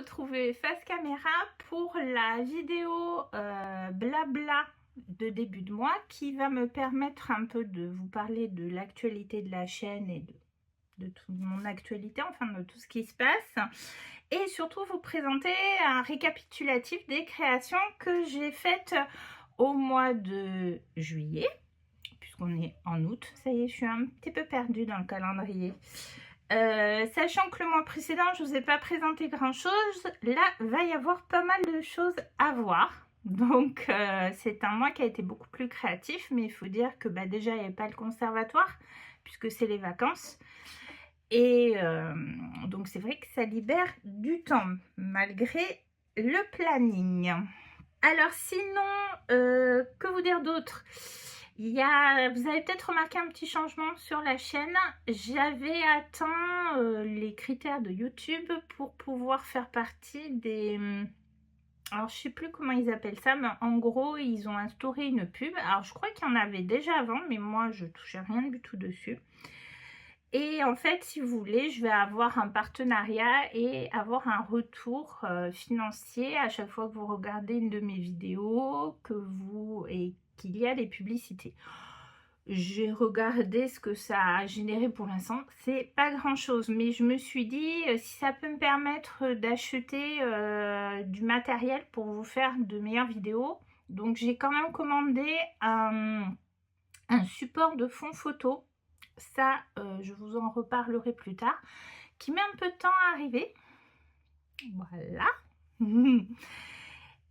retrouver face caméra pour la vidéo blabla de début de mois qui va me permettre un peu de vous parler de l'actualité de la chaîne et de toute mon actualité, enfin de tout ce qui se passe, et surtout vous présenter un récapitulatif des créations que j'ai faites au mois de juillet, puisqu'on est en août. Ça y est, je suis un petit peu perdue dans le calendrier. Sachant que le mois précédent, je ne vous ai pas présenté grand chose, là, va y avoir pas mal de choses à voir. Donc, c'est un mois qui a été beaucoup plus créatif, mais il faut dire que déjà, il n'y avait pas le conservatoire, puisque c'est les vacances. Et donc, c'est vrai que ça libère du temps, malgré le planning. Alors, sinon, que vous dire d'autre ? Vous avez peut-être remarqué un petit changement sur la chaîne. J'avais atteint les critères de YouTube pour pouvoir faire partie des... Alors, je sais plus comment ils appellent ça, mais en gros, ils ont instauré une pub. Alors, je crois qu'il y en avait déjà avant, mais moi, je touchais rien du tout dessus. Et en fait, si vous voulez, je vais avoir un partenariat et avoir un retour financier à chaque fois que vous regardez une de mes vidéos et qu'il y a des publicités. J'ai regardé ce que ça a généré pour l'instant. C'est pas grand chose, mais je me suis dit si ça peut me permettre d'acheter du matériel pour vous faire de meilleures vidéos. Donc j'ai quand même commandé un support de fond photo. Ça, je vous en reparlerai plus tard, qui met un peu de temps à arriver. Voilà.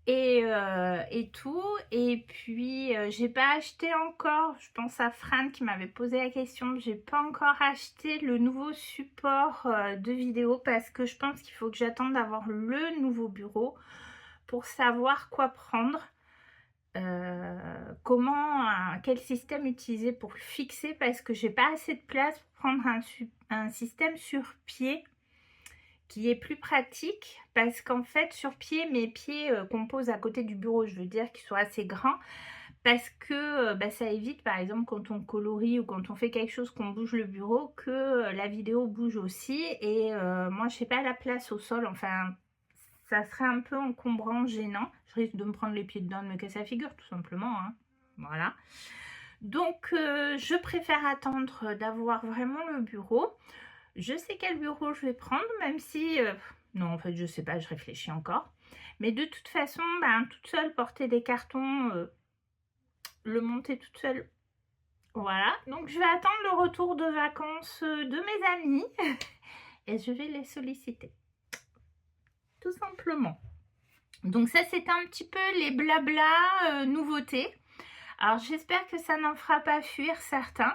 Et tout. Et puis, j'ai pas acheté encore, je pense à Fran qui m'avait posé la question, j'ai pas encore acheté le nouveau support de vidéo parce que je pense qu'il faut que j'attende d'avoir le nouveau bureau pour savoir quoi prendre. Quel système utiliser pour le fixer parce que j'ai pas assez de place pour prendre un système sur pied qui est plus pratique parce qu'en fait sur pied mes pieds qu'on pose à côté du bureau, je veux dire qu'ils soient assez grands parce que ça évite par exemple quand on colorie ou quand on fait quelque chose qu'on bouge le bureau que la vidéo bouge aussi et moi je sais pas la place au sol, enfin ça serait un peu encombrant, gênant. Je risque de me prendre les pieds dedans, de me casser la figure, tout simplement. Hein. Voilà. Donc, je préfère attendre d'avoir vraiment le bureau. Je sais quel bureau je vais prendre, même si... non, en fait, je sais pas, je réfléchis encore. Mais de toute façon, toute seule, porter des cartons, le monter toute seule. Voilà. Donc, je vais attendre le retour de vacances de mes amis. Et je vais les solliciter. Tout simplement. Donc ça, c'est un petit peu les blabla nouveautés. Alors, j'espère que ça n'en fera pas fuir certains.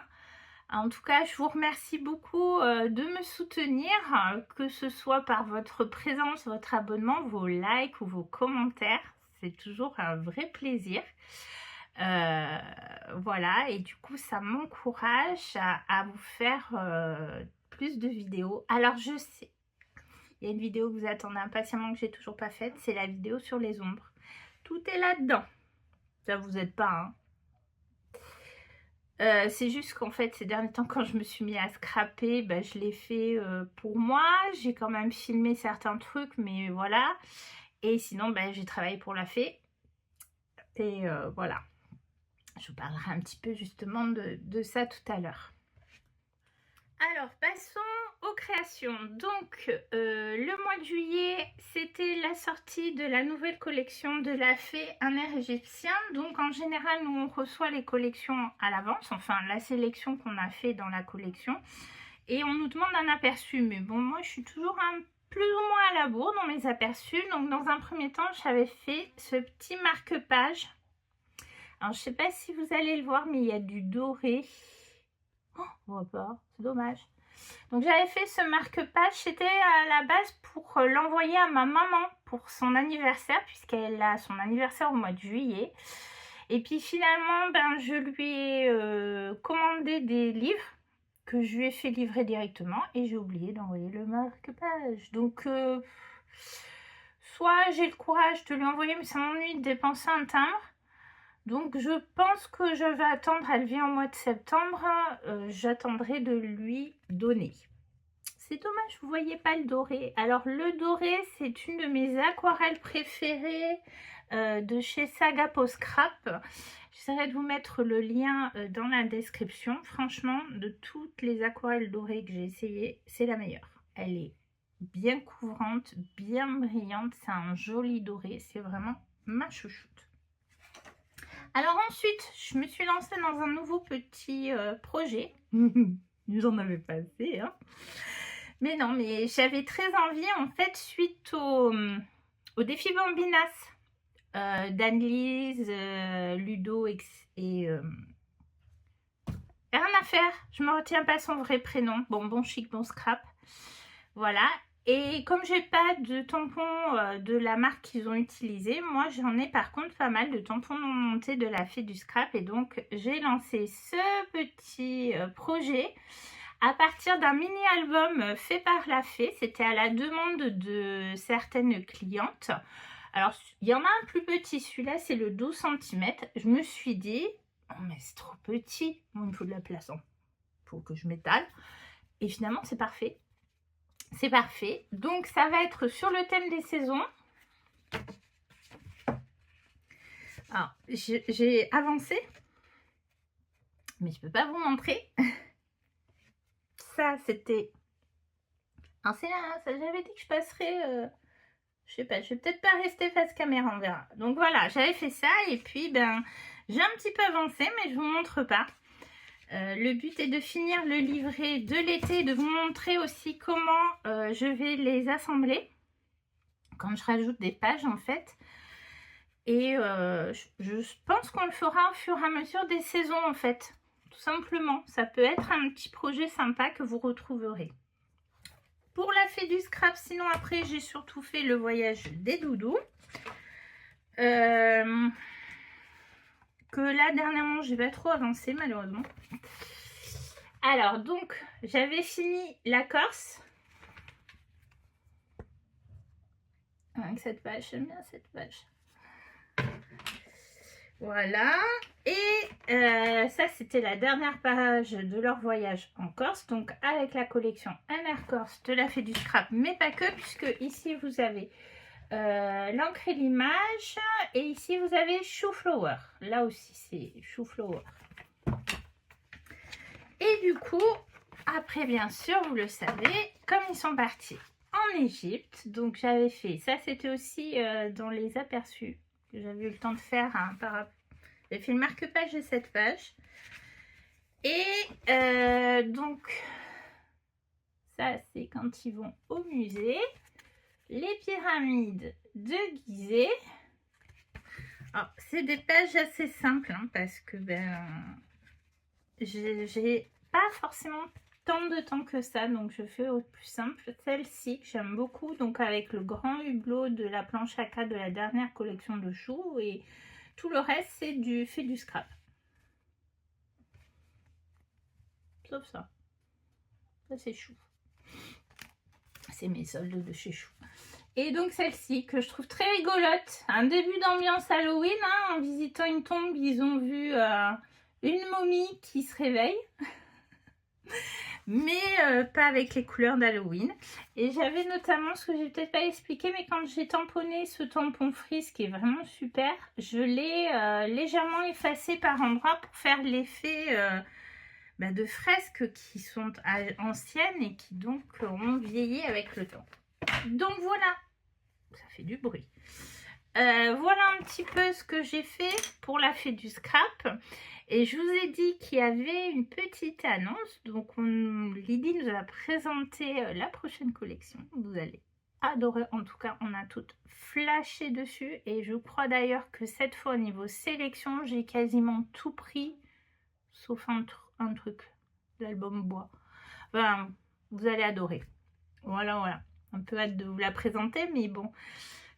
En tout cas, je vous remercie beaucoup de me soutenir, que ce soit par votre présence, votre abonnement, vos likes ou vos commentaires. C'est toujours un vrai plaisir. Voilà, et du coup, ça m'encourage à vous faire plus de vidéos. Alors, je sais... Il y a une vidéo que vous attendez impatiemment que j'ai toujours pas faite, c'est la vidéo sur les ombres. Tout est là-dedans. Ça vous aide pas, hein. C'est juste qu'en fait, ces derniers temps, quand je me suis mis à scraper, je l'ai fait pour moi. J'ai quand même filmé certains trucs, mais voilà. Et sinon, j'ai travaillé pour la fée. Et voilà. Je vous parlerai un petit peu justement de ça tout à l'heure. Alors, passons aux créations. Donc, le mois de juillet, c'était la sortie de la nouvelle collection de la fée Un air égyptien. Donc, en général, nous, on reçoit les collections à l'avance, enfin, la sélection qu'on a fait dans la collection. Et on nous demande un aperçu. Mais bon, moi, je suis toujours plus ou moins à la bourre dans mes aperçus. Donc, dans un premier temps, j'avais fait ce petit marque-page. Alors, je ne sais pas si vous allez le voir, mais il y a du doré. Oh, on voit pas, c'est dommage. Donc j'avais fait ce marque-page, c'était à la base pour l'envoyer à ma maman pour son anniversaire, puisqu'elle a son anniversaire au mois de juillet. Et puis finalement, je lui ai commandé des livres que je lui ai fait livrer directement et j'ai oublié d'envoyer le marque-page. Donc soit j'ai le courage de lui envoyer, mais ça m'ennuie de dépenser un timbre. Donc je pense que je vais attendre, elle vient au mois de septembre, j'attendrai de lui donner. c'est dommage, vous voyez pas le doré. Alors le doré, c'est une de mes aquarelles préférées de chez Saga Post Scrap. J'essaierai de vous mettre le lien dans la description. Franchement, de toutes les aquarelles dorées que j'ai essayées, c'est la meilleure. Elle est bien couvrante, bien brillante, c'est un joli doré, c'est vraiment ma chouchoute. Alors ensuite, je me suis lancée dans un nouveau petit projet. J'en avais pas assez, hein. Mais non, mais j'avais très envie, en fait, suite au défi Bambinas d'Anne-Lise, Ludo et rien à faire, je me retiens pas son vrai prénom. Bon chic, bon scrap. Voilà. Et comme j'ai pas de tampons de la marque qu'ils ont utilisé, moi j'en ai par contre pas mal de tampons non montés de la Fée du Scrap. Et donc j'ai lancé ce petit projet à partir d'un mini-album fait par la Fée. C'était à la demande de certaines clientes. Alors il y en a un plus petit, celui-là c'est le 12 cm. Je me suis dit, oh mais c'est trop petit, bon, il me faut de la place, hein. Faut que je m'étale. Et finalement c'est parfait. C'est parfait. Donc ça va être sur le thème des saisons. Alors j'ai avancé, mais je peux pas vous montrer. Ça c'était... Alors c'est là, j'avais dit que je passerais... je sais pas, je vais peut-être pas rester face caméra, on verra. Donc voilà, j'avais fait ça et puis ben j'ai un petit peu avancé, mais je vous montre pas. Le but est de finir le livret de l'été, de vous montrer aussi comment je vais les assembler quand je rajoute des pages en fait. Et je pense qu'on le fera au fur et à mesure des saisons en fait, tout simplement. Ça peut être un petit projet sympa que vous retrouverez. Pour la Fée du Scrap, sinon après j'ai surtout fait le voyage des doudous. Que là dernièrement j'ai pas trop avancé malheureusement. Alors donc j'avais fini la Corse avec cette page, j'aime bien cette page. Voilà, et ça c'était la dernière page de leur voyage en Corse, donc avec la collection MR Corse de la Fée du Scrap, mais pas que, puisque ici vous avez l'encre et l'image, et ici vous avez Chou Flower, là aussi c'est Chou Flower. Et du coup, après bien sûr, vous le savez, comme ils sont partis en Égypte, donc j'avais fait, ça c'était aussi dans les aperçus, que j'avais eu le temps de faire hein, j'ai fait le marque-page de cette page. Et donc, ça c'est quand ils vont au musée. Les pyramides de Gizeh. Alors, c'est des pages assez simples, hein, parce que ben, j'ai pas forcément tant de temps que ça, donc je fais au plus simple. Celle-ci que j'aime beaucoup, donc avec le grand hublot de la planche AK de la dernière collection de choux, et tout le reste c'est du fait du scrap. Sauf ça. Ça c'est chou. C'est mes soldes de chez Chou. Et donc celle-ci que je trouve très rigolote. Un début d'ambiance Halloween. Hein, en visitant une tombe, ils ont vu une momie qui se réveille. Mais pas avec les couleurs d'Halloween. Et j'avais notamment, ce que j'ai peut-être pas expliqué, mais quand j'ai tamponné ce tampon frise qui est vraiment super, je l'ai légèrement effacé par endroits pour faire l'effet de fresques qui sont anciennes et qui donc ont vieilli avec le temps. Donc voilà, ça fait du bruit. Voilà un petit peu ce que j'ai fait pour la Fée du Scrap. Et je vous ai dit qu'il y avait une petite annonce. Donc Lydie nous a présenté la prochaine collection. Vous allez adorer. En tout cas, on a toutes flashé dessus. Et je crois d'ailleurs que cette fois, au niveau sélection, j'ai quasiment tout pris. Sauf un truc, l'album bois. Enfin, vous allez adorer. Voilà. Un peu hâte de vous la présenter, mais bon,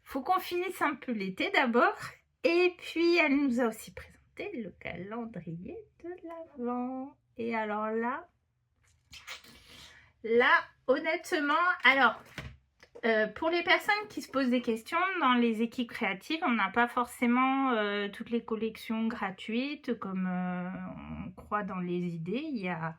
faut qu'on finisse un peu l'été d'abord. Et puis, elle nous a aussi présenté le calendrier de l'Avent. Et alors là, honnêtement, alors, pour les personnes qui se posent des questions, dans les équipes créatives, on n'a pas forcément toutes les collections gratuites comme on croit dans les idées. Il y a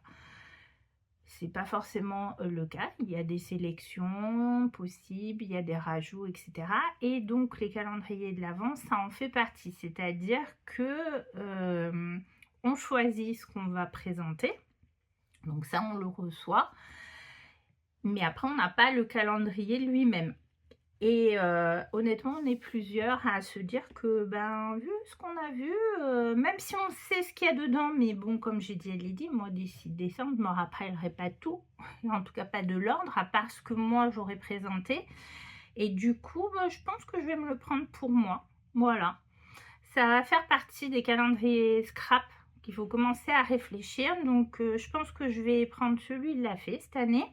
c'est pas forcément le cas. Il y a des sélections possibles, il y a des rajouts, etc. Et donc les calendriers de l'Avent, ça en fait partie. C'est-à-dire que on choisit ce qu'on va présenter. Donc ça, on le reçoit. Mais après, on n'a pas le calendrier lui-même. Et honnêtement, on est plusieurs à se dire que, ben, vu ce qu'on a vu, même si on sait ce qu'il y a dedans, mais bon, comme j'ai dit à Lydie, moi, d'ici décembre, je ne me rappellerai pas tout, en tout cas pas de l'ordre, à part ce que moi, j'aurais présenté. Et du coup, ben, je pense que je vais me le prendre pour moi. Voilà. Ça va faire partie des calendriers scrap qu'il faut commencer à réfléchir. Donc, je pense que je vais prendre celui de la fée cette année.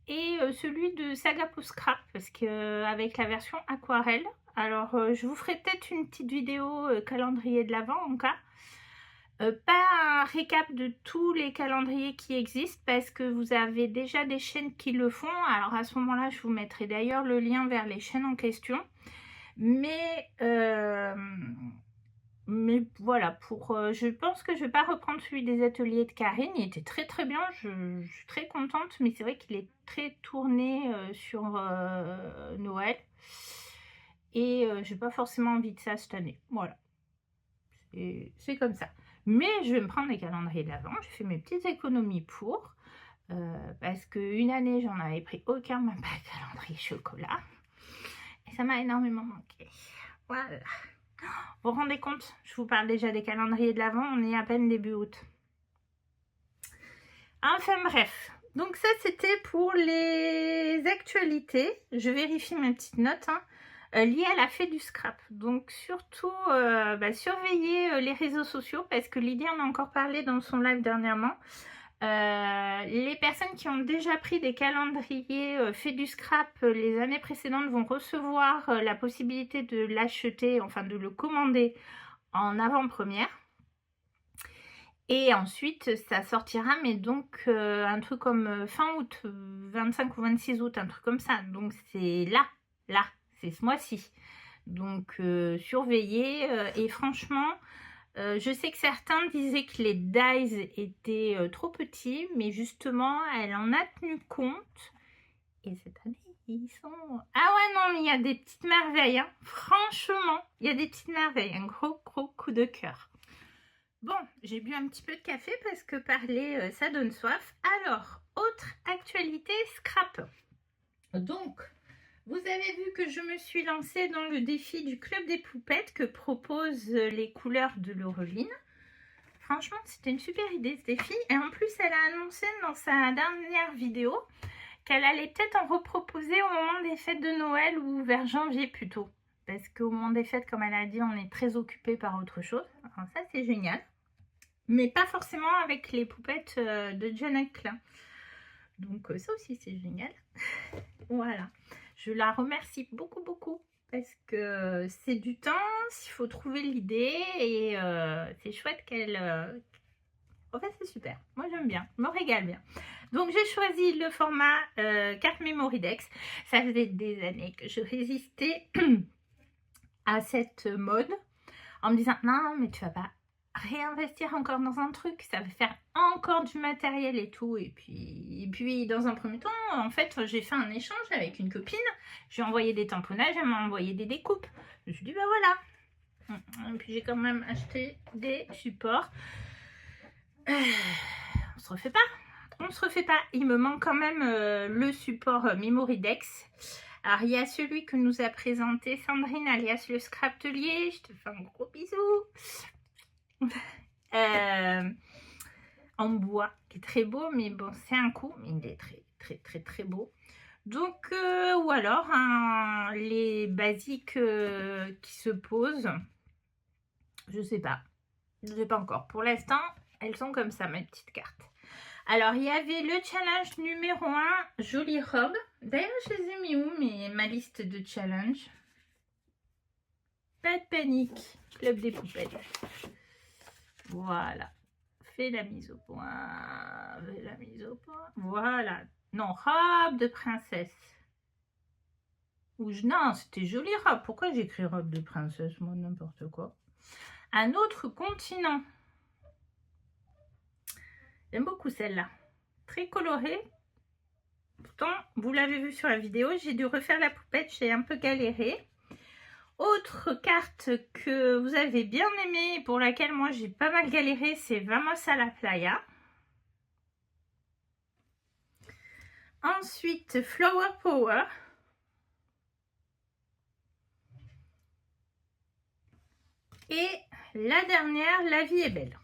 Et celui de Saga pour Scrap, parce qu'avec la version aquarelle, alors je vous ferai peut-être une petite vidéo calendrier de l'Avent en cas. Pas un récap de tous les calendriers qui existent, parce que vous avez déjà des chaînes qui le font. Alors à ce moment-là, je vous mettrai d'ailleurs le lien vers les chaînes en question. Mais voilà, je pense que je ne vais pas reprendre celui des ateliers de Karine. Il était très très bien, je suis très contente, mais c'est vrai qu'il est très tourné sur Noël. Et je n'ai pas forcément envie de ça cette année. Voilà, c'est comme ça. Mais je vais me prendre les calendriers de l'Avent. J'ai fait mes petites économies pour. Parce qu'une année, j'en avais pris aucun, même pas de calendrier chocolat. Et ça m'a énormément manqué. Voilà. Vous vous rendez compte? Je vous parle déjà des calendriers de l'Avent, on est à peine début août. Enfin bref, donc ça c'était pour les actualités. Je vérifie mes petites notes liées à la fée du scrap. Donc surtout surveillez les réseaux sociaux, parce que Lydie en a encore parlé dans son live dernièrement. Les personnes qui ont déjà pris des calendriers fait du scrap les années précédentes vont recevoir la possibilité de l'acheter, enfin de le commander en avant-première. Et ensuite, ça sortira, mais donc un truc comme fin août, 25 ou 26 août, un truc comme ça. Donc c'est là, c'est ce mois-ci. Donc surveillez et franchement... je sais que certains disaient que les dies étaient trop petits, mais justement, elle en a tenu compte. Et cette année, ils sont... Ah ouais, non, mais il y a des petites merveilles. Hein. Franchement, il y a des petites merveilles. Un gros coup de cœur. Bon, j'ai bu un petit peu de café parce que parler, ça donne soif. Alors, autre actualité scrap. Donc... Vous avez vu que je me suis lancée dans le défi du Club des Poupettes que proposent les couleurs de Laureline. Franchement, c'était une super idée ce défi. Et en plus, elle a annoncé dans sa dernière vidéo qu'elle allait peut-être en reproposer au moment des fêtes de Noël ou vers janvier plutôt. Parce qu'au moment des fêtes, comme elle a dit, on est très occupé par autre chose. Alors ça, c'est génial. Mais pas forcément avec les poupettes de Janet Klein. Donc ça aussi, c'est génial. Voilà. Je la remercie beaucoup parce que c'est du temps, il faut trouver l'idée et c'est chouette qu'elle... En fait, c'est super. Moi, j'aime bien. Je me régale bien. Donc, j'ai choisi le format carte Memory Dex. Ça faisait des années que je résistais à cette mode en me disant non, mais tu vas pas réinvestir encore dans un truc, ça va faire encore du matériel et tout. Et puis dans un premier temps, en fait, j'ai fait un échange avec une copine, j'ai envoyé des tamponnages, elle m'a envoyé des découpes. Je me suis dit, bah voilà. Et puis j'ai quand même acheté des supports. On se refait pas. Il me manque quand même le support Memory Dex. Alors, il y a celui que nous a présenté Sandrine, alias le Scraptelier. Je te fais un gros bisou. En bois, qui est très beau, mais bon, c'est un coup. Mais il est très beau. Donc, ou alors, les basiques qui se posent. Je sais pas. Je sais pas encore. Pour l'instant, elles sont comme ça, mes petites cartes. Alors, il y avait le challenge numéro 1, jolie robe. D'ailleurs, je les ai mis où, ma liste de challenge? Pas de panique, Club des Poupettes. Voilà. Fais la mise au point. Voilà. Non, robe de princesse. Non, c'était jolie robe. Pourquoi j'écris robe de princesse? Moi, n'importe quoi. Un autre continent. J'aime beaucoup celle-là. très coloré. Pourtant, vous l'avez vu sur la vidéo, j'ai dû refaire la poupette, j'ai un peu galéré. Autre carte que vous avez bien aimée et pour laquelle moi j'ai pas mal galéré, c'est Vamos a la Playa. Ensuite, Flower Power. Et la dernière, La vie est belle.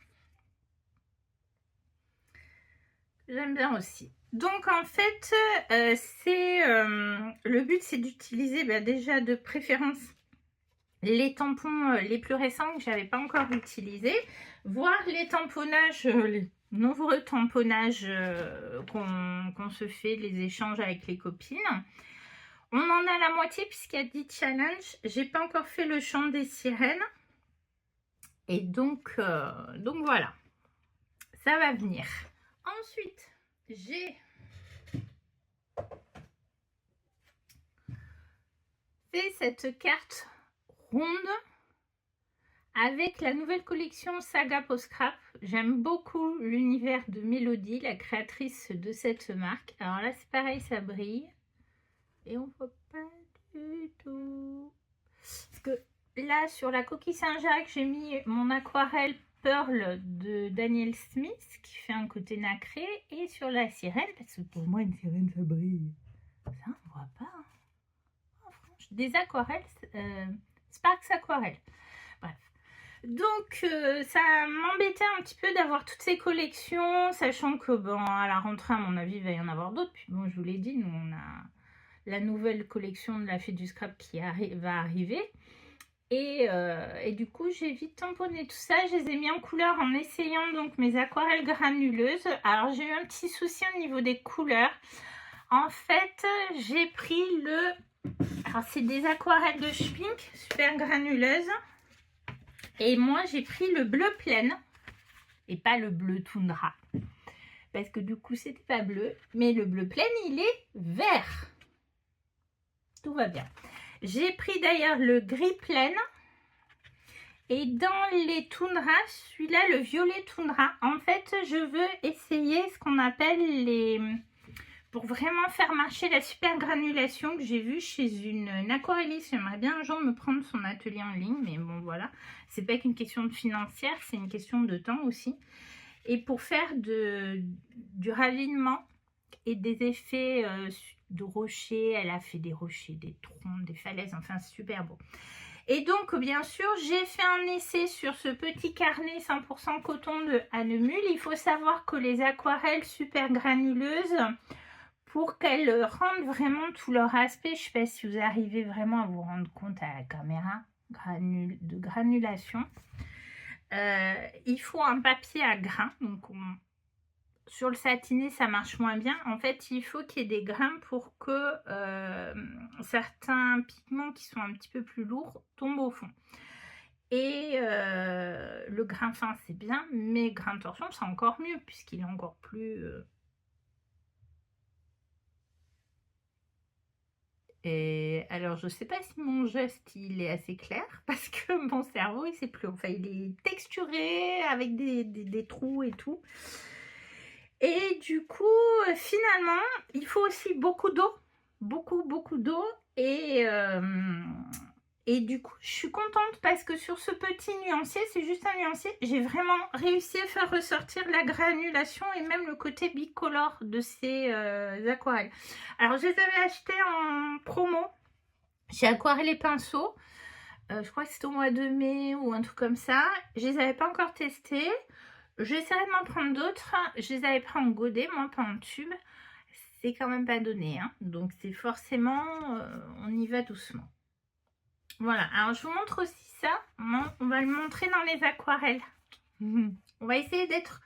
J'aime bien aussi. Donc en fait, le but c'est d'utiliser déjà de préférence les tampons les plus récents que j'avais pas encore utilisés, voire les tamponnages, les nombreux tamponnages qu'on se fait, les échanges avec les copines. On en a la moitié puisqu'il y a 10 challenges. J'ai pas encore fait le chant des sirènes. Et donc voilà, ça va venir. Ensuite, j'ai fait cette carte ronde avec la nouvelle collection Saga Post-Scrap. J'aime beaucoup l'univers de Mélodie, la créatrice de cette marque. Alors là, c'est pareil, ça brille. Et on voit pas du tout. Parce que là, sur la coquille Saint-Jacques, j'ai mis mon aquarelle Pearl de Daniel Smith, qui fait un côté nacré. Et sur la sirène, parce que pour moi, une sirène, ça brille. Ça, on voit pas. Hein. Oh, franchement, des aquarelles, Sparks Aquarelle. Bref. Donc, ça m'embêtait un petit peu d'avoir toutes ces collections, sachant que, bon, à la rentrée, à mon avis, il va y en avoir d'autres. Puis, bon, je vous l'ai dit, nous, on a la nouvelle collection de la Fée du Scrap qui va arriver. Et du coup, j'ai vite tamponné tout ça. Je les ai mis en couleur en essayant donc mes aquarelles granuleuses. Alors, j'ai eu un petit souci au niveau des couleurs. En fait, j'ai pris alors, c'est des aquarelles de Schpink, super granuleuses. Et moi, j'ai pris le bleu plein et pas le bleu toundra. Parce que du coup, c'était pas bleu. Mais le bleu plein, il est vert. Tout va bien. J'ai pris d'ailleurs le gris plein. Et dans les toundras, celui-là, le violet toundra. En fait, je veux essayer ce qu'on appelle les... Pour vraiment faire marcher la super granulation que j'ai vue chez une aquarelliste. J'aimerais bien un jour me prendre son atelier en ligne. Mais bon, voilà. C'est pas qu'une question de financière, c'est une question de temps aussi. Et pour faire du ravinement et des effets de rochers, elle a fait des rochers, des troncs, des falaises, enfin super beau. Et donc bien sûr j'ai fait un essai sur ce petit carnet 100% coton de Annemule. Il faut savoir que les aquarelles super granuleuses, pour qu'elles rendent vraiment tout leur aspect, je ne sais pas si vous arrivez vraiment à vous rendre compte à la caméra de granulation, il faut un papier à grains. Donc sur le satiné, ça marche moins bien. En fait, il faut qu'il y ait des grains pour que certains pigments qui sont un petit peu plus lourds tombent au fond. Et le grain fin, c'est bien, mais grain torsion, c'est encore mieux, puisqu'il est encore plus... Et alors, je ne sais pas si mon geste, il est assez clair, parce que mon cerveau, il sait plus. Enfin, il est texturé, avec des trous et tout. Et du coup, finalement, il faut aussi beaucoup d'eau. Beaucoup d'eau. Et du coup, je suis contente parce que sur ce petit nuancier, c'est juste un nuancier, j'ai vraiment réussi à faire ressortir la granulation et même le côté bicolore de ces aquarelles. Alors, je les avais achetées en promo chez Aquarelle et Pinceaux. Je crois que c'était au mois de mai ou un truc comme ça. Je les avais pas encore testées. J'essaierai de m'en prendre d'autres. Je les avais pris en godet, moi pas en tube. C'est quand même pas donné. Hein. Donc c'est forcément, on y va doucement. Voilà, alors je vous montre aussi ça. On va le montrer dans les aquarelles. On va essayer d'être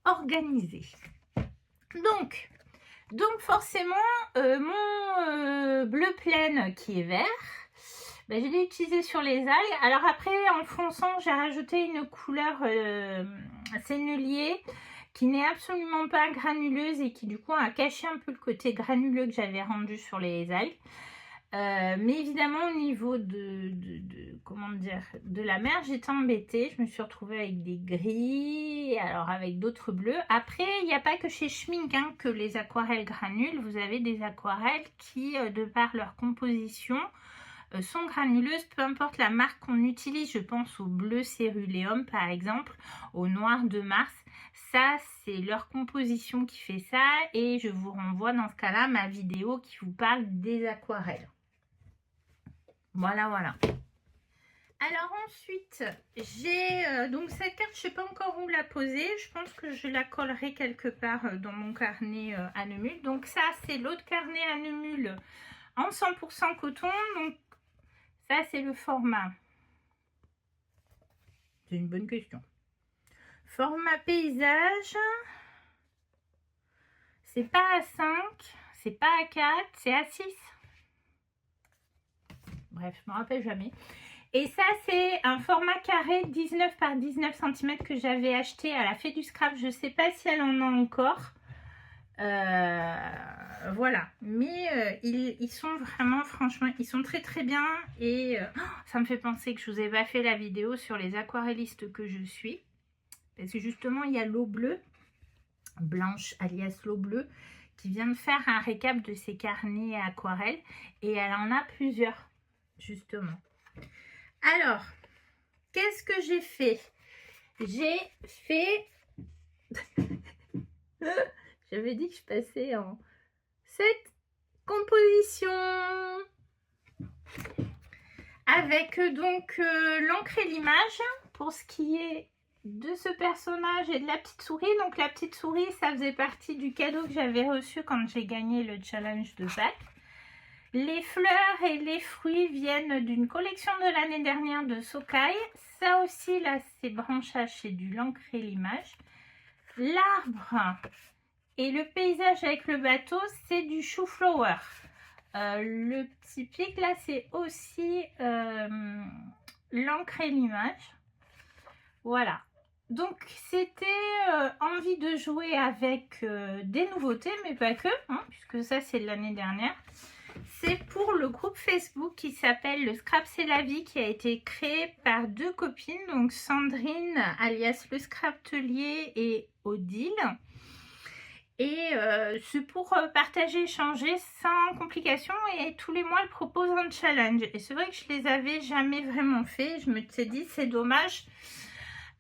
organisé. Donc forcément, mon bleu plein qui est vert, ben, je l'ai utilisé sur les algues. Alors après, en fonçant, j'ai rajouté une couleur sennelier qui n'est absolument pas granuleuse et qui du coup a caché un peu le côté granuleux que j'avais rendu sur les algues. Mais évidemment, au niveau comment dire, de la mer, j'étais embêtée. Je me suis retrouvée avec des gris, alors avec d'autres bleus. Après, il n'y a pas que chez Schmink hein, que les aquarelles granulent. Vous avez des aquarelles qui, de par leur composition, sont granuleuses, peu importe la marque qu'on utilise. Je pense au bleu céruléum par exemple, au noir de Mars. Ça, c'est leur composition qui fait ça. Et je vous renvoie dans ce cas-là ma vidéo qui vous parle des aquarelles. Voilà, voilà. Alors ensuite, j'ai donc cette carte, je ne sais pas encore où la poser. Je pense que je la collerai quelque part dans mon carnet à Neumul. Donc ça, c'est l'autre carnet à Neumul en 100% coton. Donc ça, c'est le format. C'est une bonne question. Format paysage. C'est pas à 5, c'est pas à 4, c'est à 6. Bref, je me rappelle jamais. Et ça, c'est un format carré 19 par 19 cm que j'avais acheté à la Fée du Scrap. Je ne sais pas si elle en a encore. Voilà. Mais ils sont vraiment, franchement, ils sont très très bien. Et ça me fait penser que je ne vous ai pas fait la vidéo sur les aquarellistes que je suis. Parce que justement, il y a l'eau bleue, Blanche alias l'eau bleue, qui vient de faire un récap de ses carnets aquarelles. Et elle en a plusieurs, justement. Alors, qu'est-ce que j'ai fait? J'ai fait... J'avais dit que je passais en cette composition. Avec donc l'encre et l'image pour ce qui est de ce personnage et de la petite souris. Donc la petite souris, ça faisait partie du cadeau que j'avais reçu quand j'ai gagné le challenge de Pâques. Les fleurs et les fruits viennent d'une collection de l'année dernière de Sokai. Ça aussi, là, c'est branchage, c'est du l'encre et l'image. L'arbre et le paysage avec le bateau, c'est du chou flower. Le petit pic, là, c'est aussi l'encre et l'image. Voilà. Donc, c'était envie de jouer avec des nouveautés, mais pas que, hein, puisque ça, c'est de l'année dernière. C'est pour le groupe Facebook qui s'appelle Le Scrap c'est la vie, qui a été créé par deux copines, donc Sandrine alias Le Scraptelier et Odile. Et c'est pour partager, échanger sans complication, et tous les mois elles proposent un challenge. Et c'est vrai que je les avais jamais vraiment fait. Je me suis dit c'est dommage.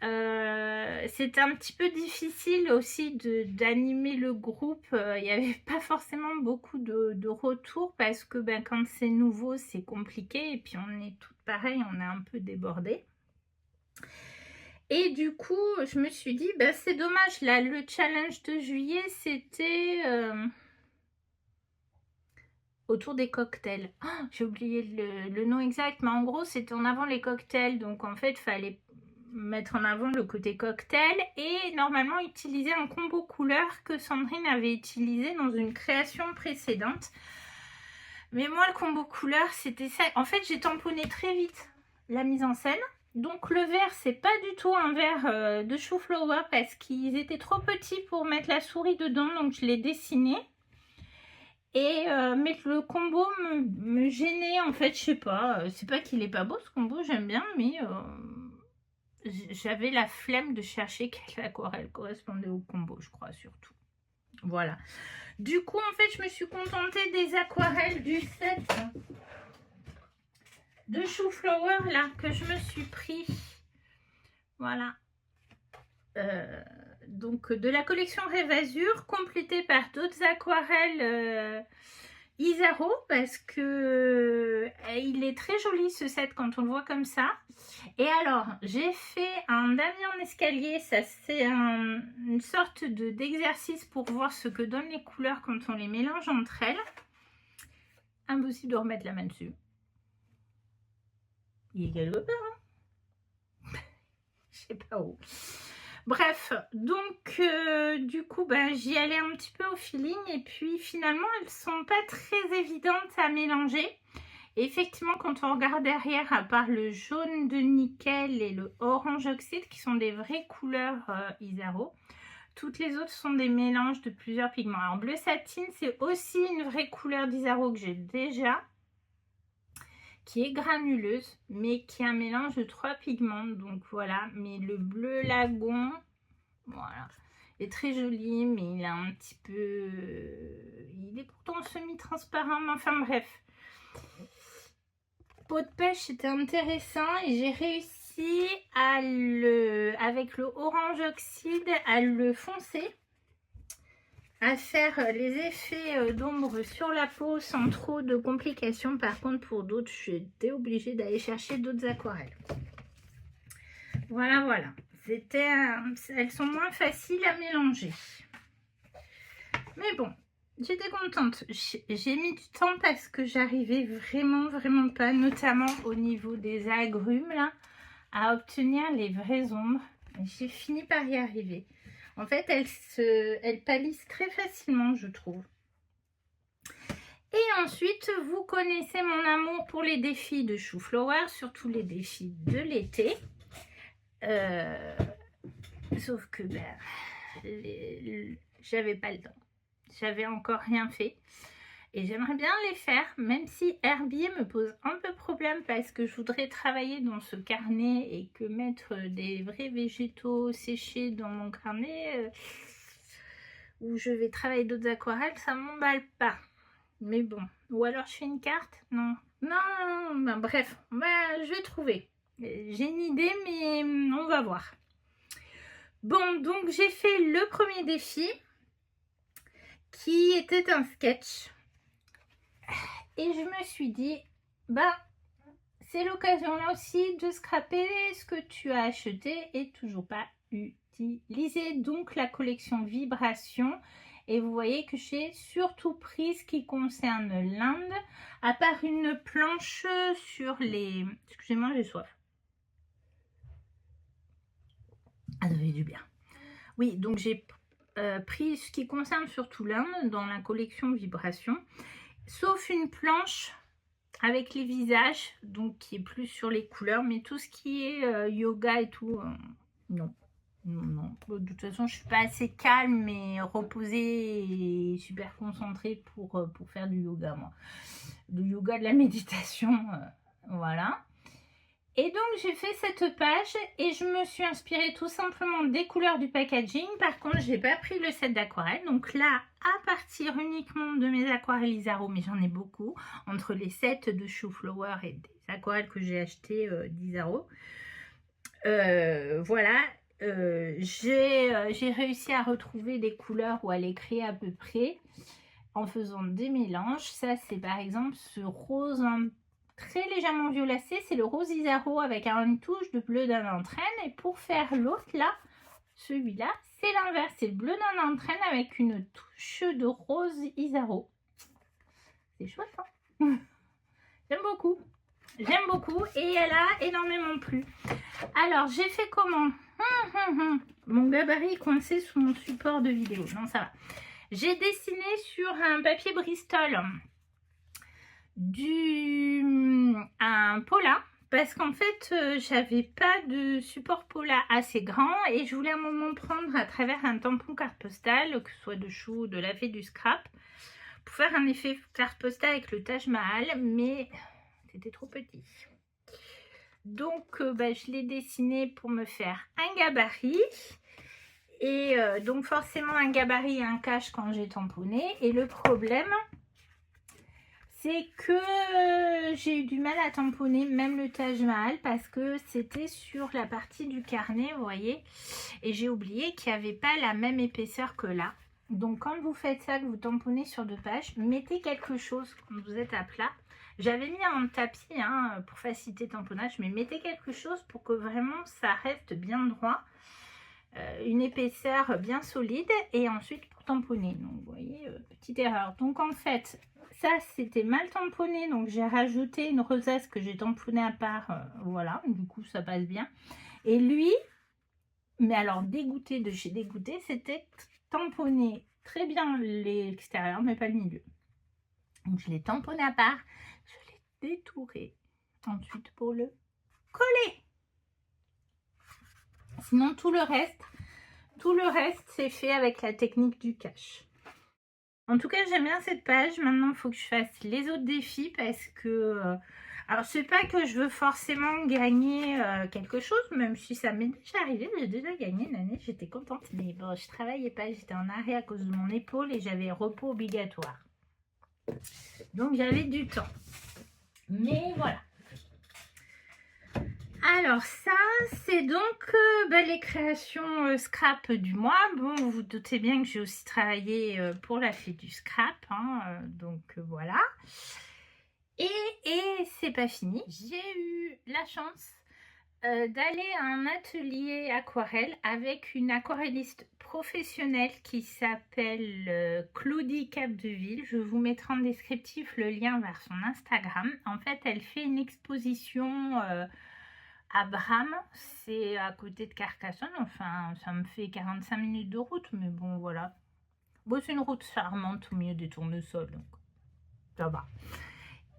C'était un petit peu difficile aussi d'animer le groupe. Il n'y avait pas forcément beaucoup de retours parce que ben, quand c'est nouveau, c'est compliqué. Et puis on est toutes pareilles, on est un peu débordées. Et du coup, je me suis dit, ben, c'est dommage. Là, le challenge de juillet, c'était autour des cocktails. Oh, j'ai oublié le nom exact, mais en gros, c'était en avant les cocktails. Donc en fait, il fallait mettre en avant le côté cocktail et normalement utiliser un combo couleur que Sandrine avait utilisé dans une création précédente. Mais moi, le combo couleur, c'était ça. En fait, j'ai tamponné très vite la mise en scène. Donc le verre, c'est pas du tout un verre de chou flower parce qu'ils étaient trop petits pour mettre la souris dedans. Donc je l'ai dessiné. Et mais le combo me gênait en fait, je sais pas. C'est pas qu'il est pas beau ce combo, j'aime bien, mais... j'avais la flemme de chercher quelle aquarelle correspondait au combo, je crois, surtout. Voilà. Du coup, en fait, je me suis contentée des aquarelles du set de chou flower, là, que je me suis pris. Voilà. Donc, de la collection Rêve Azur, complétée par d'autres aquarelles Isaro, parce que il est très joli ce set quand on le voit comme ça. Et alors, j'ai fait un damier en escalier. Ça, c'est une sorte d'exercice pour voir ce que donnent les couleurs quand on les mélange entre elles. Impossible de remettre la main dessus. Il est quelque part, hein. Je sais pas où. Bref, donc du coup, ben, j'y allais un petit peu au feeling. Et puis finalement, elles sont pas très évidentes à mélanger. Et effectivement, quand on regarde derrière, à part le jaune de nickel et le orange oxyde, qui sont des vraies couleurs Isaro, toutes les autres sont des mélanges de plusieurs pigments. Alors, bleu satine, c'est aussi une vraie couleur d'Isaro que j'ai déjà. qui est granuleuse, mais qui est un mélange de 3 pigments. Donc voilà, mais le bleu lagon, voilà, est très joli, mais il a un petit peu... il est pourtant semi-transparent, mais enfin bref. Pot de pêche, c'était intéressant et j'ai réussi à avec le orange oxyde, à le foncer, à faire les effets d'ombre sur la peau sans trop de complications. Par contre, pour d'autres, j'étais obligée d'aller chercher d'autres aquarelles. Voilà, voilà. Elles sont moins faciles à mélanger. Mais bon, j'étais contente. J'ai mis du temps parce que j'arrivais vraiment pas, notamment au niveau des agrumes, là, à obtenir les vraies ombres. J'ai fini par y arriver. En fait, elles pâlissent très facilement, je trouve. Et ensuite, vous connaissez mon amour pour les défis de Chou Flower, surtout les défis de l'été. Sauf que j'avais pas le temps. J'avais encore rien fait. Et j'aimerais bien les faire, même si herbier me pose un peu problème parce que je voudrais travailler dans ce carnet et que mettre des vrais végétaux séchés dans mon carnet où je vais travailler d'autres aquarelles, ça m'emballe pas. Mais bon, ou alors je fais une carte. Non, ben, bref, je vais trouver. J'ai une idée, mais on va voir. Bon, donc j'ai fait le premier défi qui était un sketch. Et je me suis dit, c'est l'occasion là aussi de scraper ce que tu as acheté et toujours pas utilisé. Donc la collection Vibration. Et vous voyez que j'ai surtout pris ce qui concerne l'Inde, à part une planche sur les... Excusez-moi, j'ai soif. Ah, ça fait du bien. Oui, donc j'ai pris ce qui concerne surtout l'Inde dans la collection Vibration. Sauf une planche avec les visages, donc qui est plus sur les couleurs, mais tout ce qui est yoga et tout, non. De toute façon, je suis pas assez calme et reposée et super concentrée pour faire du yoga, moi. Du yoga, de la méditation, voilà. Et donc, j'ai fait cette page et je me suis inspirée tout simplement des couleurs du packaging. Par contre, je n'ai pas pris le set d'aquarelle. Donc là, à partir uniquement de mes aquarelles Isaro, mais j'en ai beaucoup, entre les sets de Chou Flower et des aquarelles que j'ai achetées d'Isaro. Voilà, j'ai réussi à retrouver des couleurs où elle est créée à peu près en faisant des mélanges. Ça, c'est par exemple ce rose très légèrement violacé, c'est le rose Isaro avec une touche de bleu d'un entraîne. Et pour faire l'autre là, celui-là, c'est l'inverse, c'est le bleu d'un entraîne avec une touche de rose Isaro. C'est chouette, hein? J'aime beaucoup. J'aime beaucoup et elle a énormément plu. Alors, j'ai fait comment? Mon gabarit est coincé sous mon support de vidéo. Non, ça va. J'ai dessiné sur un papier Bristol un Pola parce qu'en fait j'avais pas de support Pola assez grand et je voulais à un moment prendre à travers un tampon carte postale, que ce soit de chou, de laver, du scrap, pour faire un effet carte postale avec le Taj Mahal, mais c'était trop petit. Donc je l'ai dessiné pour me faire un gabarit. Et donc forcément un gabarit et un cache quand j'ai tamponné. Et le problème, c'est que j'ai eu du mal à tamponner même le Taj Mahal parce que c'était sur la partie du carnet, vous voyez. Et j'ai oublié qu'il n'y avait pas la même épaisseur que là. Donc quand vous faites ça, que vous tamponnez sur 2 pages, mettez quelque chose quand vous êtes à plat. J'avais mis un tapis pour faciliter le tamponnage, mais mettez quelque chose pour que vraiment ça reste bien droit. Une épaisseur bien solide et ensuite pour tamponner. Donc vous voyez, petite erreur. Donc en fait, ça c'était mal tamponné, donc j'ai rajouté une rosace que j'ai tamponnée à part, voilà, du coup ça passe bien. Et lui, mais alors dégoûté de chez dégoûté, c'était tamponné très bien l'extérieur mais pas le milieu. Donc je l'ai tamponné à part, je l'ai détouré ensuite pour le coller. Sinon tout le reste c'est fait avec la technique du cache. En tout cas, j'aime bien cette page. Maintenant, il faut que je fasse les autres défis parce que Alors, c'est pas que je veux forcément gagner quelque chose, même si ça m'est déjà arrivé. J'ai déjà gagné une année, j'étais contente. Mais bon, je travaillais pas, j'étais en arrêt à cause de mon épaule et j'avais repos obligatoire. Donc, j'avais du temps. Mais voilà. Alors ça, c'est donc les créations scrap du mois. Bon, vous vous doutez bien que j'ai aussi travaillé pour la fée du scrap. Hein, donc voilà. Et c'est pas fini. J'ai eu la chance d'aller à un atelier aquarelle avec une aquarelliste professionnelle qui s'appelle Claudie Capdeville. Je vous mettrai en descriptif le lien vers son Instagram. En fait, elle fait une exposition à Bram, c'est à côté de Carcassonne, enfin ça me fait 45 minutes de route, mais bon voilà. Bon, c'est une route charmante au milieu des tournesols, donc ça va.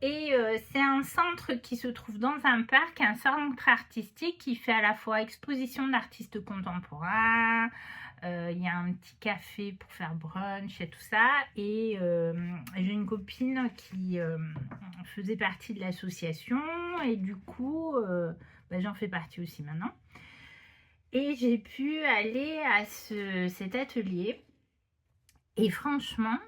Et c'est un centre qui se trouve dans un parc, un centre artistique qui fait à la fois exposition d'artistes contemporains, il y a un petit café pour faire brunch et tout ça, et j'ai une copine qui faisait partie de l'association, et du coup j'en fais partie aussi maintenant. Et j'ai pu aller à cet atelier, et franchement,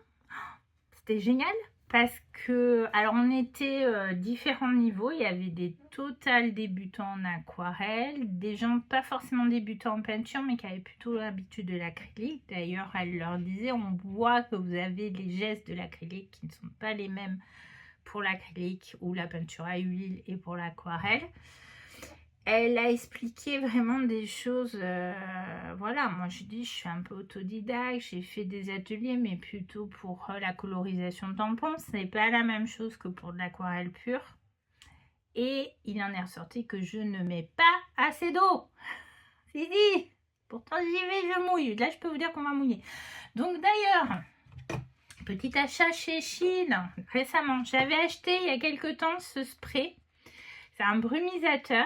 c'était génial. Parce que, alors on était différents niveaux, il y avait des total débutants en aquarelle, des gens pas forcément débutants en peinture, mais qui avaient plutôt l'habitude de l'acrylique. D'ailleurs, elle leur disait, on voit que vous avez les gestes de l'acrylique qui ne sont pas les mêmes pour l'acrylique ou la peinture à huile et pour l'aquarelle. Elle a expliqué vraiment des choses, voilà, moi je dis je suis un peu autodidacte, j'ai fait des ateliers mais plutôt pour la colorisation de tampons, ce n'est pas la même chose que pour de l'aquarelle pure. Et il en est ressorti que je ne mets pas assez d'eau. Si, si, pourtant j'y vais, je mouille, là je peux vous dire qu'on va mouiller. Donc d'ailleurs, petit achat chez Shein récemment, j'avais acheté il y a quelques temps ce spray, c'est un brumisateur.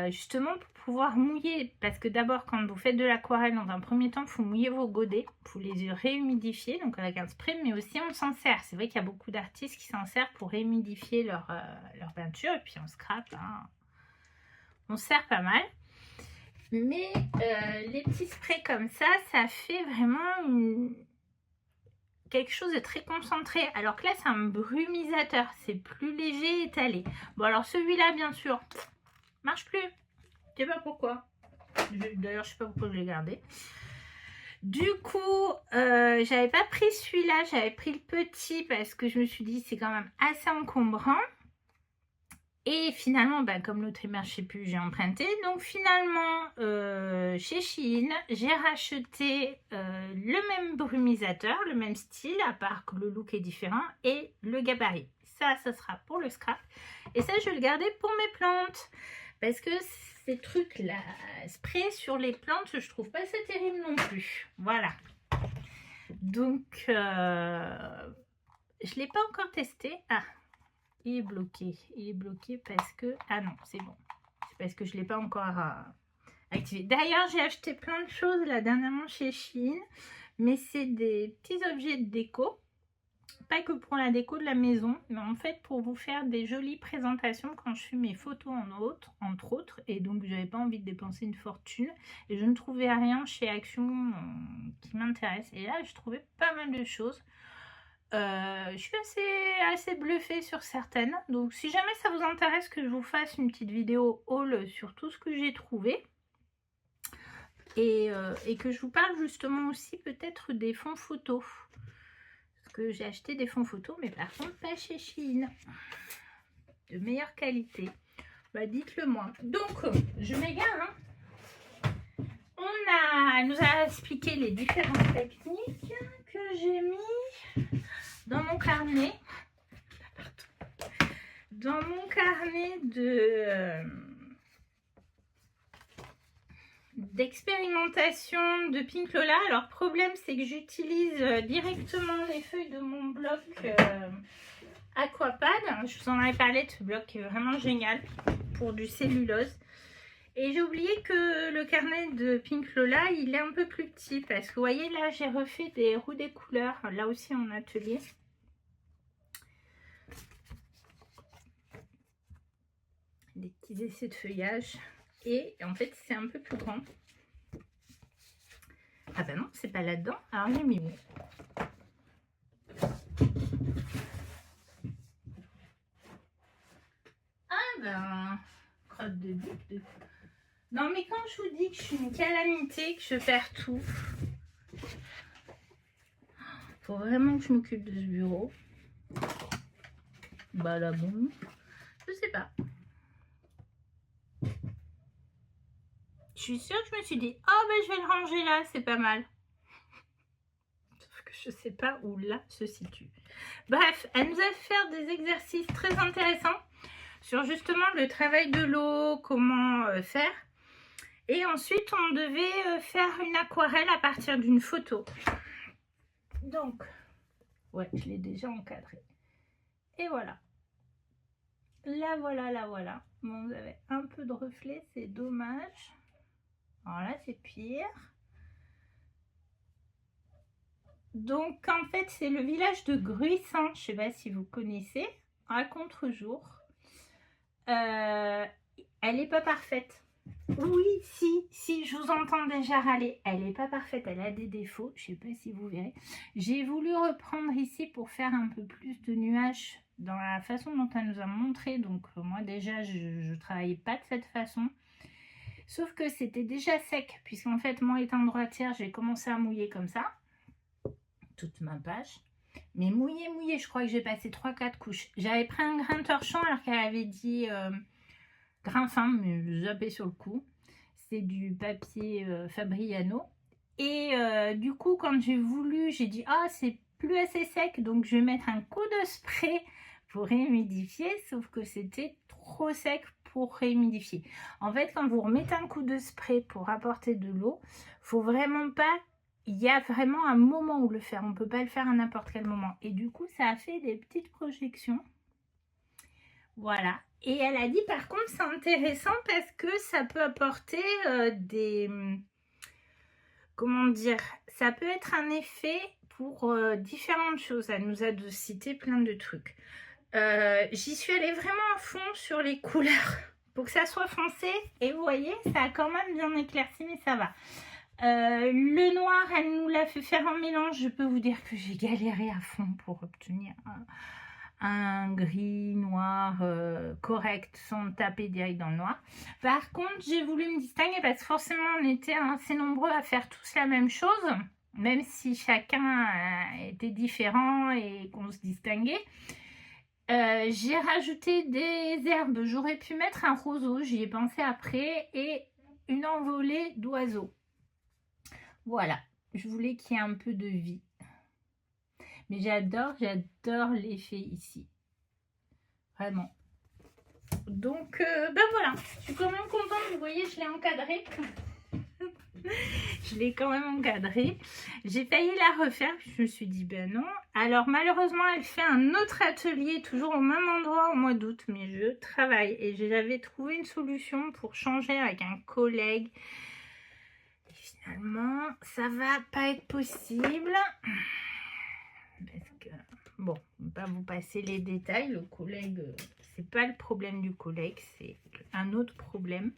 Justement pour pouvoir mouiller, parce que d'abord quand vous faites de l'aquarelle, dans un premier temps il faut mouiller vos godets, vous les réhumidifier, donc avec un spray, mais aussi on s'en sert. C'est vrai qu'il y a beaucoup d'artistes qui s'en servent pour réhumidifier leur peinture, et puis on scrape, hein. On sert pas mal, mais les petits sprays comme ça fait vraiment quelque chose de très concentré, alors que là c'est un brumisateur, c'est plus léger, étalé. Bon alors celui-là bien sûr marche plus, je sais pas pourquoi. D'ailleurs, je sais pas pourquoi je l'ai gardé. Du coup, j'avais pas pris celui-là, j'avais pris le petit parce que je me suis dit c'est quand même assez encombrant. Et finalement, comme l'autre il marchait plus, j'ai emprunté. Donc finalement, chez Shein, j'ai racheté le même brumisateur, le même style, à part que le look est différent, et le gabarit. Ça sera pour le scrap. Et ça, je vais le garder pour mes plantes. Parce que ces trucs-là, spray sur les plantes, je trouve pas ça terrible non plus. Voilà. Donc, je l'ai pas encore testé. Ah, il est bloqué. Il est bloqué parce que... Ah non, c'est bon. C'est parce que je l'ai pas encore activé. D'ailleurs, j'ai acheté plein de choses là dernièrement chez Shein. Mais c'est des petits objets de déco. Pas que pour la déco de la maison, mais en fait pour vous faire des jolies présentations quand je fais mes photos entre autres. Et donc j'avais pas envie de dépenser une fortune et je ne trouvais rien chez Action qui m'intéresse. Et là je trouvais pas mal de choses. Je suis assez bluffée sur certaines. Donc si jamais ça vous intéresse que je vous fasse une petite vidéo haul sur tout ce que j'ai trouvé. Et que je vous parle justement aussi peut-être des fonds photos. Que j'ai acheté des fonds photos, mais par contre pas chez Shein, de meilleure qualité. Dites-le moi. Donc je m'égare, hein. Elle nous a expliqué les différentes techniques que j'ai mis dans mon carnet, d'expérimentation de Pink Lola. Alors problème c'est que j'utilise directement les feuilles de mon bloc Aquapad. Je vous en avais parlé de ce bloc qui est vraiment génial pour du cellulose. Et j'ai oublié que le carnet de Pink Lola il est un peu plus petit parce que vous voyez là j'ai refait des roues des couleurs là aussi en atelier. des petits essais de feuillage. Et en fait, c'est un peu plus grand. Ah ben non, c'est pas là-dedans. Alors, j'ai mis où? Ah ben, crotte de bite. Non, mais quand je vous dis que je suis une calamité, que je perds tout, faut vraiment que je m'occupe de ce bureau. Bah là, bon, je sais pas. Je suis sûre que je me suis dit, oh ben je vais le ranger là, c'est pas mal. Sauf que je sais pas où là se situe. Bref, elle nous a fait faire des exercices très intéressants sur justement le travail de l'eau, comment faire. Et ensuite, on devait faire une aquarelle à partir d'une photo. Donc, ouais, je l'ai déjà encadré. Et voilà. La voilà, la voilà. Bon, vous avez un peu de reflet, c'est dommage. Alors là, c'est pire. Donc, en fait, c'est le village de Gruissan. Je ne sais pas si vous connaissez. À contre-jour. Elle n'est pas parfaite. Oui, si, je vous entends déjà râler. Elle n'est pas parfaite, elle a des défauts. Je ne sais pas si vous verrez. J'ai voulu reprendre ici pour faire un peu plus de nuages dans la façon dont elle nous a montré. Donc, moi, déjà, je ne travaillais pas de cette façon. Sauf que c'était déjà sec, puisqu'en fait, moi étant droitière, j'ai commencé à mouiller comme ça, toute ma page. Mais mouillé, je crois que j'ai passé 3-4 couches. J'avais pris un grain torchon alors qu'elle avait dit grain fin, mais je zappais sur le coup. C'est du papier Fabriano. Et du coup, quand j'ai voulu, j'ai dit, ah, c'est plus assez sec, donc je vais mettre un coup de spray pour réhumidifier, sauf que c'était trop sec pour réhumidifier. En fait, quand vous remettez un coup de spray pour apporter de l'eau, faut vraiment pas, il y a vraiment un moment où le faire, on peut pas le faire à n'importe quel moment. Et du coup, ça a fait des petites projections. Voilà. Et elle a dit, par contre, c'est intéressant parce que ça peut apporter des... Comment dire? Ça peut être un effet pour différentes choses. Elle nous a cité plein de trucs. J'y suis allée vraiment à fond sur les couleurs pour que ça soit foncé. Et vous voyez, ça a quand même bien éclairci, mais ça va. Le noir, elle nous l'a fait faire un mélange. Je peux vous dire que j'ai galéré à fond pour obtenir un gris noir correct sans taper direct dans le noir. Par contre, j'ai voulu me distinguer parce que forcément on était assez nombreux à faire tous la même chose, même si chacun était différent et qu'on se distinguait. J'ai rajouté des herbes, j'aurais pu mettre un roseau, j'y ai pensé après, et une envolée d'oiseaux. Voilà, je voulais qu'il y ait un peu de vie. Mais j'adore l'effet ici. Vraiment. Donc, ben voilà. Je suis quand même contente. Vous voyez, je l'ai encadré. Je l'ai quand même encadré. J'ai failli la refaire. Je me suis dit, ben non. Alors, malheureusement, elle fait un autre atelier, toujours au même endroit au mois d'août. Mais je travaille. Et j'avais trouvé une solution pour changer avec un collègue. Et finalement, ça va pas être possible. Parce que, bon, je ne vais pas vous passer les détails. Le collègue, c'est pas le problème du collègue, c'est un autre problème.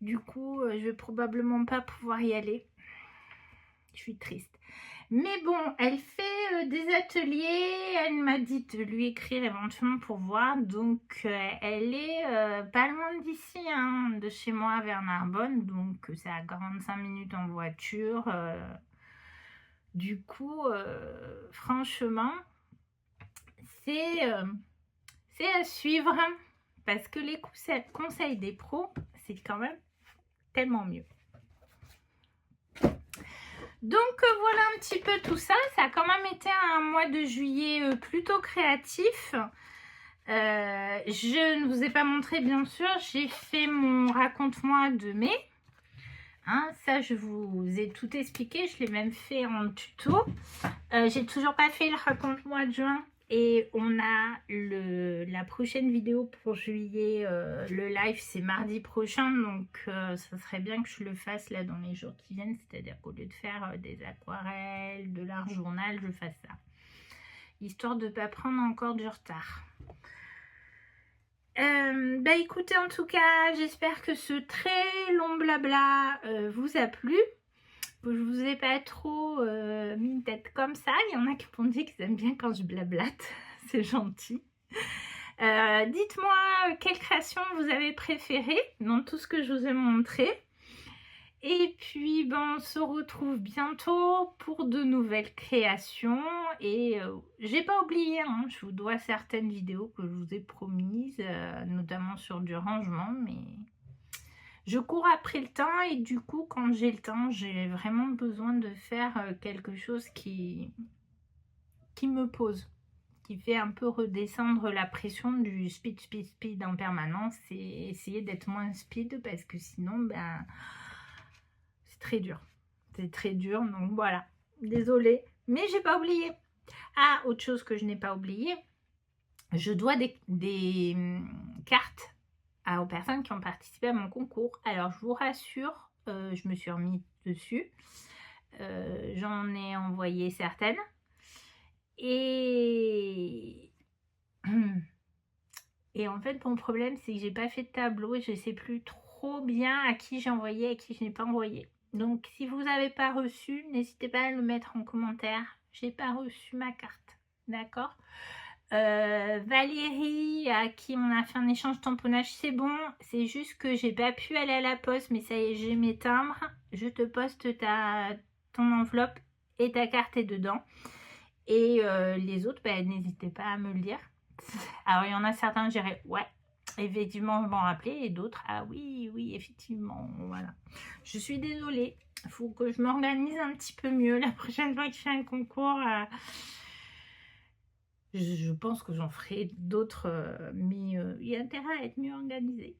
Du coup, je vais probablement pas pouvoir y aller. Je suis triste. Mais bon, elle fait des ateliers. Elle m'a dit de lui écrire éventuellement pour voir. Donc, elle est pas loin d'ici, hein, de chez moi vers Narbonne. Donc, c'est à 45 minutes en voiture. Du coup, franchement, c'est à suivre parce que les conseils des pros, c'est quand même tellement mieux. Donc, voilà un petit peu tout ça. Ça a quand même été un mois de juillet plutôt créatif. Je ne vous ai pas montré, bien sûr, j'ai fait mon raconte-moi de mai. Hein, ça, je vous ai tout expliqué. Je l'ai même fait en tuto. J'ai toujours pas fait le raconte-moi de juin. Et on a la prochaine vidéo pour juillet. Le live, c'est mardi prochain. Donc, ça serait bien que je le fasse là dans les jours qui viennent. C'est-à-dire qu'au lieu de faire des aquarelles, de l'art journal, je fasse ça. Histoire de ne pas prendre encore du retard. Bah écoutez, en tout cas, j'espère que ce très long blabla vous a plu. Je vous ai pas trop mis une tête comme ça. Il y en a qui m'ont dit qu'ils aiment bien quand je blablate. C'est gentil. Dites-moi quelle création vous avez préférée dans tout ce que je vous ai montré. Et puis, ben, on se retrouve bientôt pour de nouvelles créations. Et j'ai pas oublié, hein, je vous dois certaines vidéos que je vous ai promises, notamment sur du rangement, mais je cours après le temps et du coup, quand j'ai le temps, j'ai vraiment besoin de faire quelque chose qui me pose, qui fait un peu redescendre la pression du speed, speed, speed en permanence et essayer d'être moins speed parce que sinon, ben, c'est très dur. C'est très dur, donc voilà. Désolée, mais j'ai pas oublié. Ah, autre chose que je n'ai pas oublié, je dois des cartes aux personnes qui ont participé à mon concours. Alors, je vous rassure, je me suis remise dessus. J'en ai envoyé certaines. Et... Et en fait, mon problème, c'est que j'ai pas fait de tableau et je sais plus trop bien à qui j'ai envoyé et à qui je n'ai pas envoyé. Donc, si vous n'avez pas reçu, n'hésitez pas à le mettre en commentaire. J'ai pas reçu ma carte, d'accord. Valérie, à qui on a fait un échange de tamponnage, c'est bon. C'est juste que j'ai pas pu aller à la poste, mais ça y est, j'ai mes timbres. Je te poste ton enveloppe et ta carte est dedans. Et les autres, bah, n'hésitez pas à me le dire. Alors, il y en a certains, je dirais, ouais, effectivement, je m'en rappelais. Et d'autres, ah oui, oui, effectivement, voilà. Je suis désolée. Il faut que je m'organise un petit peu mieux la prochaine fois que je fais un concours. Je pense que j'en ferai d'autres, mais il y a intérêt à être mieux organisé.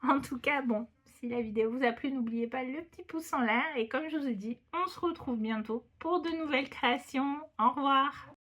En tout cas, bon, si la vidéo vous a plu, n'oubliez pas le petit pouce en l'air. Et comme je vous ai dit, on se retrouve bientôt pour de nouvelles créations. Au revoir!